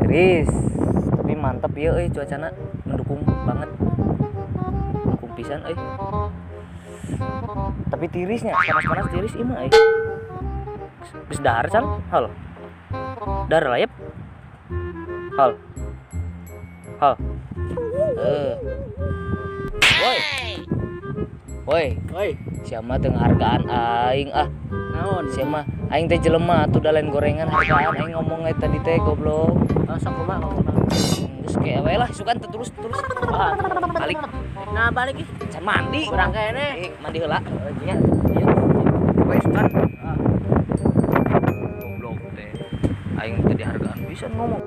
tiris tapi mantep ya cuacana mendukung banget, mendukung pisan tapi tirisnya panas-panas tiris ima geus dahar can hal dahar layep hal woi siapa teu hargaan aing Naon? siapa aing teh jelema atuh da lain gorengan hargaan aing ngomong tadi teh goblok. Sok kumaha ngomong. Geus ke we lah sukan terus balik. Nah balik ih. Can mandi Urang kene. mandi heula Iya. we sukan goblok teh aing teh dihargaan pisan ngomong.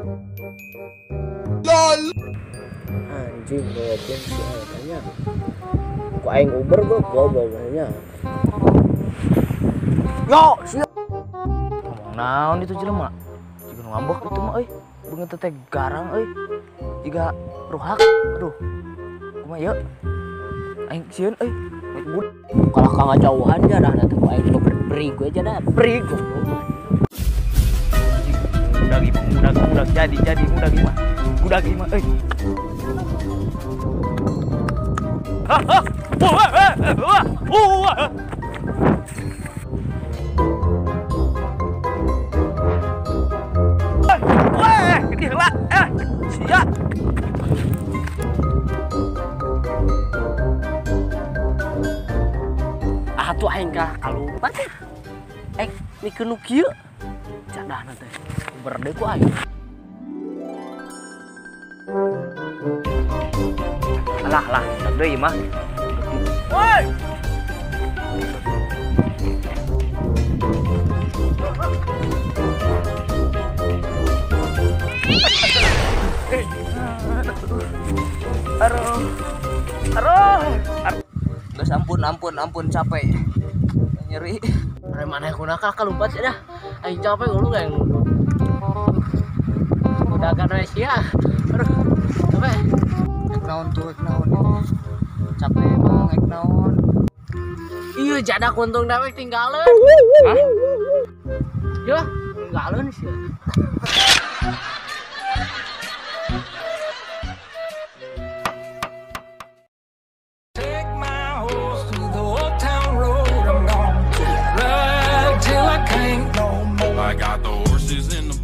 Anjing goblok si tanya. Ku aing Uber gua goblok nya. Yo, siap. Ngomong naon itu jelema? Jiga ngambek itu mah beungeut teh garang jiga ruhak. Aduh. Kumaha ye? Aing sieun Kalau kang jauhan aja dah nanti ku aing beri gue aja dah. Beri goblok. Mudag jadi mudag mah. Mudag mah Gede heula sia. Tuh aing kalupat ya. Mikeun nu kieu. Cadahna teh. Berde ku aing. Lah, deui mah. Woi. Geus ampun capek. Nyeri. Are maneh kunaka kalumpat dah. Aing capek lu yang udah kan we sia. Aduh. Capek. Ek naon. Capek emang ek naon. Iya jadak untung dawek tinggalin. Hah? Yo, tinggalin sih. I got the horses in the